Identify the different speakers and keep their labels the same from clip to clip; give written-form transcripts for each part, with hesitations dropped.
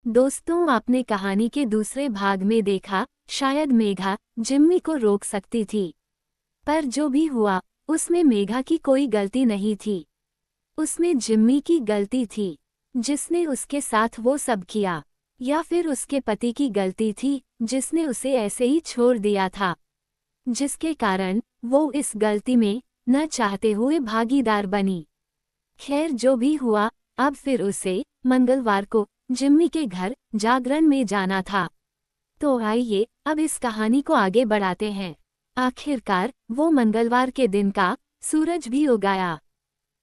Speaker 1: दोस्तों, आपने कहानी के दूसरे भाग में देखा, शायद मेघा जिम्मी को रोक सकती थी, पर जो भी हुआ उसमें मेघा की कोई गलती नहीं थी। उसमें जिम्मी की गलती थी, जिसने उसके साथ वो सब किया, या फिर उसके पति की गलती थी जिसने उसे ऐसे ही छोड़ दिया था, जिसके कारण वो इस गलती में न चाहते हुए भागीदार बनी। खैर, जो भी हुआ, अब फिर उसे मंगलवार को जिम्मी के घर जागरण में जाना था। तो आइए अब इस कहानी को आगे बढ़ाते हैं। आखिरकार वो मंगलवार के दिन का सूरज भी उग आया,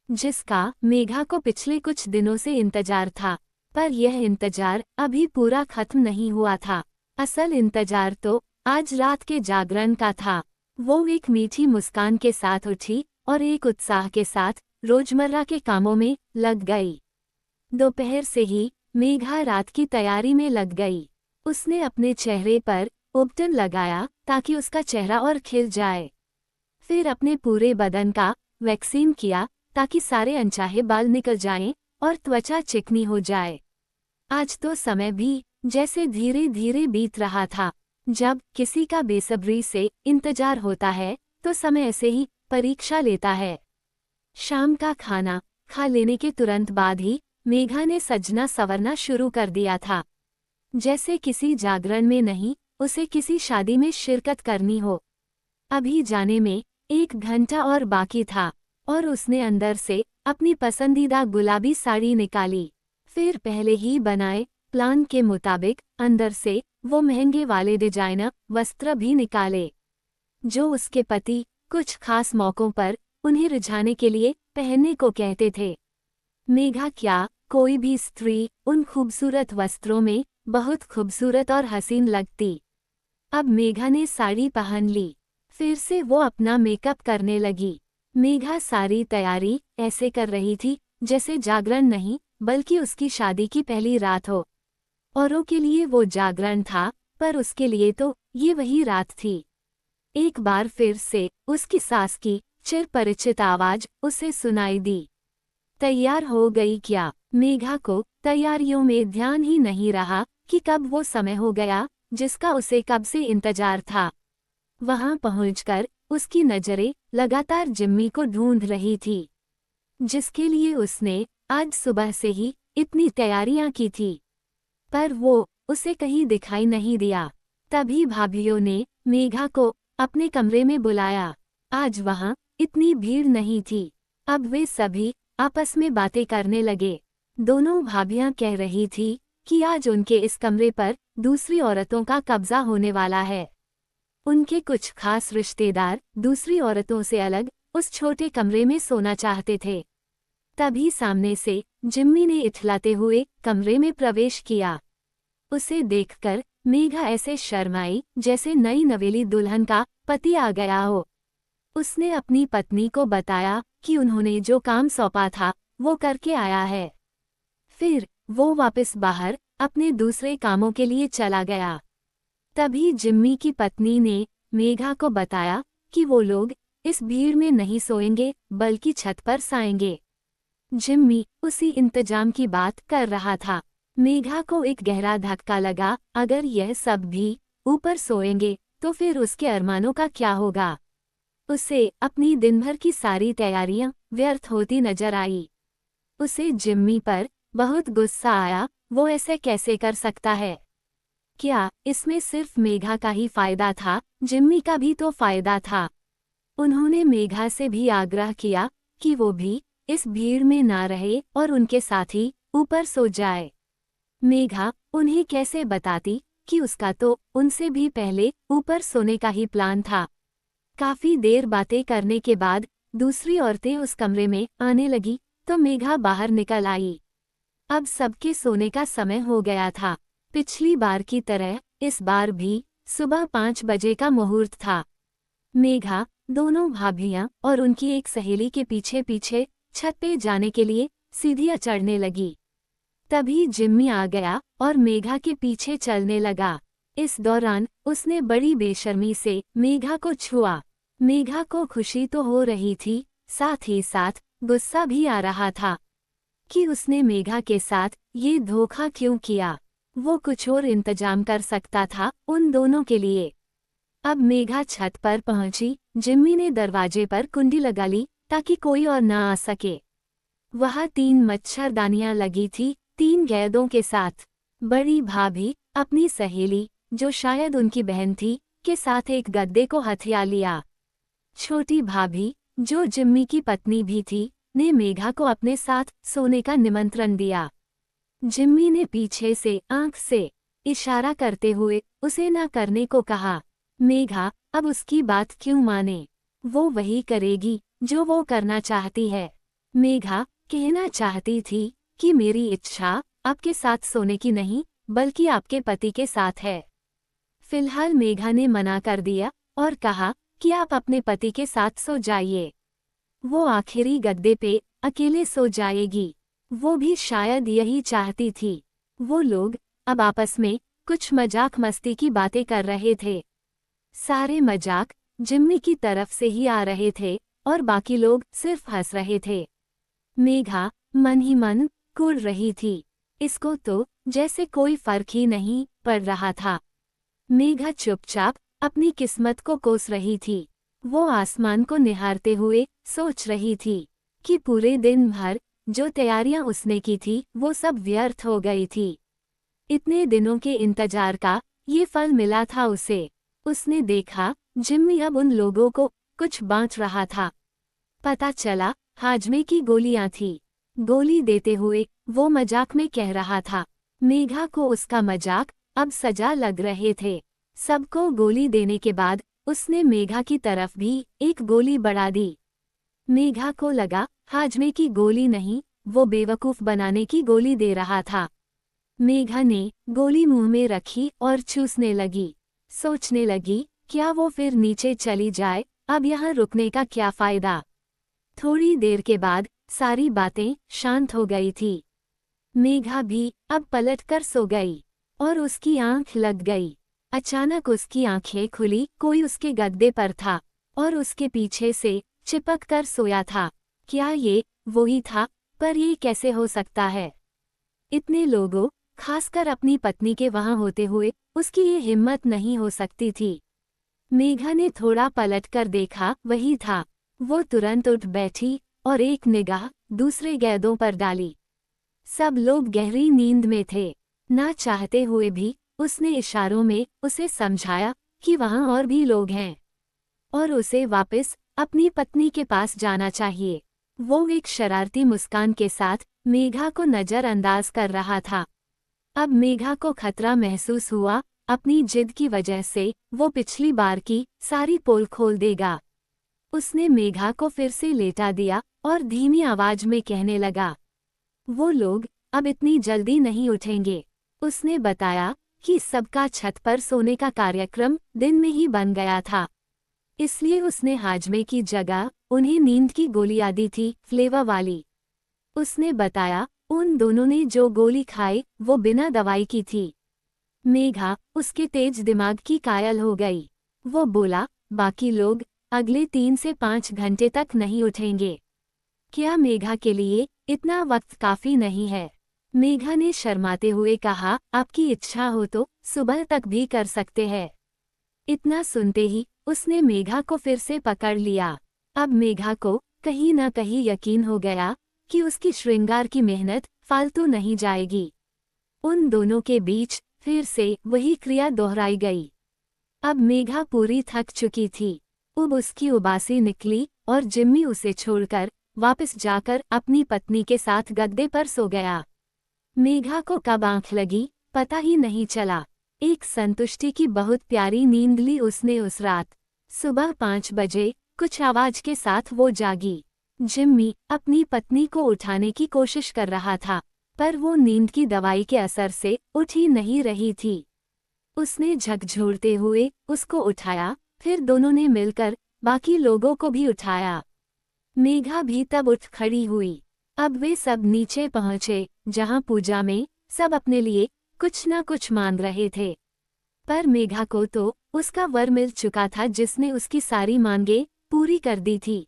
Speaker 1: जिसका मेघा को पिछले कुछ दिनों से इंतजार था। पर यह इंतजार अभी पूरा खत्म नहीं हुआ था। असल इंतजार तो आज रात के जागरण का था। वो एक मीठी मुस्कान के साथ उठी और एक उत्साह के साथ रोजमर्रा के कामों में लग गई। दोपहर से ही मेघा रात की तैयारी में लग गई। उसने अपने चेहरे पर उपटन लगाया ताकि उसका चेहरा और खिल जाए। फिर अपने पूरे बदन का वैक्सीन किया ताकि सारे अनचाहे बाल निकल जाएं और त्वचा चिकनी हो जाए। आज तो समय भी जैसे धीरे धीरे बीत रहा था। जब किसी का बेसब्री से इंतजार होता है तो समय ऐसे ही परीक्षा लेता है। शाम का खाना खा लेने के तुरंत बाद ही मेघा ने सजना संवरना शुरू कर दिया था, जैसे किसी जागरण में नहीं, उसे किसी शादी में शिरकत करनी हो। अभी जाने में 1 घंटा और बाकी था और उसने अंदर से अपनी पसंदीदा गुलाबी साड़ी निकाली। फिर पहले ही बनाए प्लान के मुताबिक अंदर से वो महंगे वाले डिजाइनर वस्त्र भी निकाले, जो उसके पति कुछ खास मौकों पर उन्हें रिझाने के लिए पहनने को कहते थे। मेघा क्या, कोई भी स्त्री उन खूबसूरत वस्त्रों में बहुत खूबसूरत और हसीन लगती। अब मेघा ने साड़ी पहन ली। फिर से वो अपना मेकअप करने लगी। मेघा सारी तैयारी ऐसे कर रही थी जैसे जागरण नहीं, बल्कि उसकी शादी की पहली रात हो। औरों के लिए वो जागरण था, पर उसके लिए तो ये वही रात थी। एक बार फिर से उसकी सास की चिरपरिचित आवाज उसे सुनाई दी। तैयार हो गई क्या? मेघा को तैयारियों में ध्यान ही नहीं रहा कि कब वो समय हो गया जिसका उसे कब से इंतजार था। वहां पहुंचकर उसकी नजरें लगातार जिम्मी को ढूंढ रही थी, जिसके लिए उसने आज सुबह से ही इतनी तैयारियां की थी, पर वो उसे कहीं दिखाई नहीं दिया। तभी भाभीियों ने मेघा को अपने कमरे में बुलाया। आज वहां इतनी भीड़ नहीं थी। अब वे सभी आपस में बातें करने लगे। दोनों भाभियां कह रही थी कि आज उनके इस कमरे पर दूसरी औरतों का कब्जा होने वाला है। उनके कुछ खास रिश्तेदार दूसरी औरतों से अलग उस छोटे कमरे में सोना चाहते थे। तभी सामने से जिम्मी ने इठलाते हुए कमरे में प्रवेश किया। उसे देखकर मेघा ऐसे शर्माई जैसे नई नवेली दुल्हन का पति आ गया हो। उसने अपनी पत्नी को बताया कि उन्होंने जो काम सौंपा था वो करके आया है। फिर वो वापस बाहर अपने दूसरे कामों के लिए चला गया। तभी जिम्मी की पत्नी ने मेघा को बताया कि वो लोग इस भीड़ में नहीं सोएंगे, बल्कि छत पर सोएंगे। जिम्मी उसी इंतजाम की बात कर रहा था। मेघा को एक गहरा धक्का लगा। अगर यह सब भी ऊपर सोएंगे तो फिर उसके अरमानों का क्या होगा? उसे अपनी दिनभर की सारी तैयारियां व्यर्थ होती नजर आई। उसे जिम्मी पर बहुत गुस्सा आया। वो ऐसे कैसे कर सकता है? क्या इसमें सिर्फ मेघा का ही फायदा था? जिम्मी का भी तो फायदा था। उन्होंने मेघा से भी आग्रह किया कि वो भी इस भीड़ में ना रहे और उनके साथ ही ऊपर सो जाए। मेघा उन्हें कैसे बताती कि उसका तो उनसे भी पहले ऊपर सोने का ही प्लान था। काफी देर बातें करने के बाद दूसरी औरतें उस कमरे में आने लगी तो मेघा बाहर निकल आई। अब सबके सोने का समय हो गया था। पिछली बार की तरह इस बार भी सुबह 5 बजे का मुहूर्त था। मेघा दोनों भाभियां और उनकी एक सहेली के पीछे पीछे छत पे जाने के लिए सीढ़ियां चढ़ने लगी। तभी जिम्मी आ गया और मेघा के पीछे चलने लगा। इस दौरान उसने बड़ी बेशर्मी से मेघा को छुआ। मेघा को खुशी तो हो रही थी, साथ ही साथ गुस्सा भी आ रहा था कि उसने मेघा के साथ ये धोखा क्यों किया। वो कुछ और इंतजाम कर सकता था उन दोनों के लिए। अब मेघा छत पर पहुंची। जिम्मी ने दरवाजे पर कुंडी लगा ली ताकि कोई और ना आ सके। वहाँ 3 मच्छरदानियां लगी थी, 3 गैदों के साथ। बड़ी भाभी अपनी सहेली, जो शायद उनकी बहन थी, के साथ एक गद्दे को हथिया लिया। छोटी भाभी, जो जिम्मी की पत्नी भी थी, ने मेघा को अपने साथ सोने का निमंत्रण दिया। जिम्मी ने पीछे से आंख से इशारा करते हुए उसे ना करने को कहा। मेघा अब उसकी बात क्यों माने? वो वही करेगी जो वो करना चाहती है। मेघा कहना चाहती थी कि मेरी इच्छा आपके साथ सोने की नहीं, बल्कि आपके पति के साथ है। फिलहाल मेघा ने मना कर दिया और कहा कि आप अपने पति के साथ सो जाइए। वो आखिरी गद्दे पे अकेले सो जाएगी। वो भी शायद यही चाहती थी। वो लोग अब आपस में कुछ मजाक मस्ती की बातें कर रहे थे। सारे मजाक जिम्मी की तरफ से ही आ रहे थे और बाकी लोग सिर्फ हंस रहे थे। मेघा मन ही मन कुढ़ रही थी। इसको तो जैसे कोई फर्क ही नहीं पड़ रहा था। मेघा चुपचाप अपनी किस्मत को कोस रही थी। वो आसमान को निहारते हुए सोच रही थी कि पूरे दिन भर जो तैयारियां उसने की थी वो सब व्यर्थ हो गई थी। इतने दिनों के इंतजार का ये फल मिला था उसे। उसने देखा जिम्मी अब उन लोगों को कुछ बांट रहा था। पता चला हाजमे की गोलियां थी। गोली देते हुए वो मजाक में कह रहा था। मेघा को उसका मजाक अब सजा लग रहे थे। सबको गोली देने के बाद उसने मेघा की तरफ भी एक गोली बढ़ा दी। मेघा को लगा हाजमे की गोली नहीं, वो बेवकूफ बनाने की गोली दे रहा था। मेघा ने गोली मुंह में रखी और चूसने लगी। सोचने लगी, क्या वो फिर नीचे चली जाए? अब यहाँ रुकने का क्या फायदा? थोड़ी देर के बाद सारी बातें शांत हो गई थी। मेघा भी अब पलटकर सो गई और उसकी आंख लग गई। अचानक उसकी आंखें खुली। कोई उसके गद्दे पर था और उसके पीछे से चिपक कर सोया था। क्या ये वही था? पर ये कैसे हो सकता है? इतने लोगों, खासकर अपनी पत्नी के वहां होते हुए उसकी ये हिम्मत नहीं हो सकती थी। मेघा ने थोड़ा पलटकर देखा, वही था। वो तुरंत उठ बैठी और एक निगाह दूसरे गैदों पर डाली। सब लोग गहरी नींद में थे। ना चाहते हुए भी उसने इशारों में उसे समझाया कि वहां और भी लोग हैं और उसे वापस अपनी पत्नी के पास जाना चाहिए। वो एक शरारती मुस्कान के साथ मेघा को नजरअंदाज कर रहा था। अब मेघा को खतरा महसूस हुआ। अपनी जिद की वजह से वो पिछली बार की सारी पोल खोल देगा। उसने मेघा को फिर से लेटा दिया और धीमी आवाज में कहने लगा, वो लोग अब इतनी जल्दी नहीं उठेंगे। उसने बताया कि सबका छत पर सोने का कार्यक्रम दिन में ही बन गया था, इसलिए उसने हाजमे की जगह उन्हें नींद की गोलियां दी थी, फ्लेवर वाली। उसने बताया उन दोनों ने जो गोली खाई वो बिना दवाई की थी। मेघा उसके तेज दिमाग की कायल हो गई। वो बोला, बाकी लोग अगले 3 से 5 घंटे तक नहीं उठेंगे। क्या मेघा के लिए इतना वक्त काफी नहीं है? मेघा ने शर्माते हुए कहा, आपकी इच्छा हो तो सुबह तक भी कर सकते हैं। इतना सुनते ही उसने मेघा को फिर से पकड़ लिया। अब मेघा को कहीं न कहीं यकीन हो गया कि उसकी श्रृंगार की मेहनत फालतू नहीं जाएगी। उन दोनों के बीच फिर से वही क्रिया दोहराई गई। अब मेघा पूरी थक चुकी थी। अब उसकी उबासी निकली और जिम्मी उसे छोड़कर वापस जाकर अपनी पत्नी के साथ गद्दे पर सो गया। मेघा को कब आंख लगी पता ही नहीं चला। एक संतुष्टि की बहुत प्यारी नींद ली उसने उस रात। सुबह 5 बजे कुछ आवाज के साथ वो जागी। जिम्मी अपनी पत्नी को उठाने की कोशिश कर रहा था, पर वो नींद की दवाई के असर से उठ ही नहीं रही थी। उसने झकझोरते हुए उसको उठाया, फिर दोनों ने मिलकर बाकी लोगों को भी उठाया। मेघा भी तब उठ खड़ी हुई। अब वे सब नीचे पहुंचे, जहां पूजा में सब अपने लिए कुछ न कुछ मांग रहे थे। पर मेघा को तो उसका वर मिल चुका था जिसने उसकी सारी मांगें पूरी कर दी थी।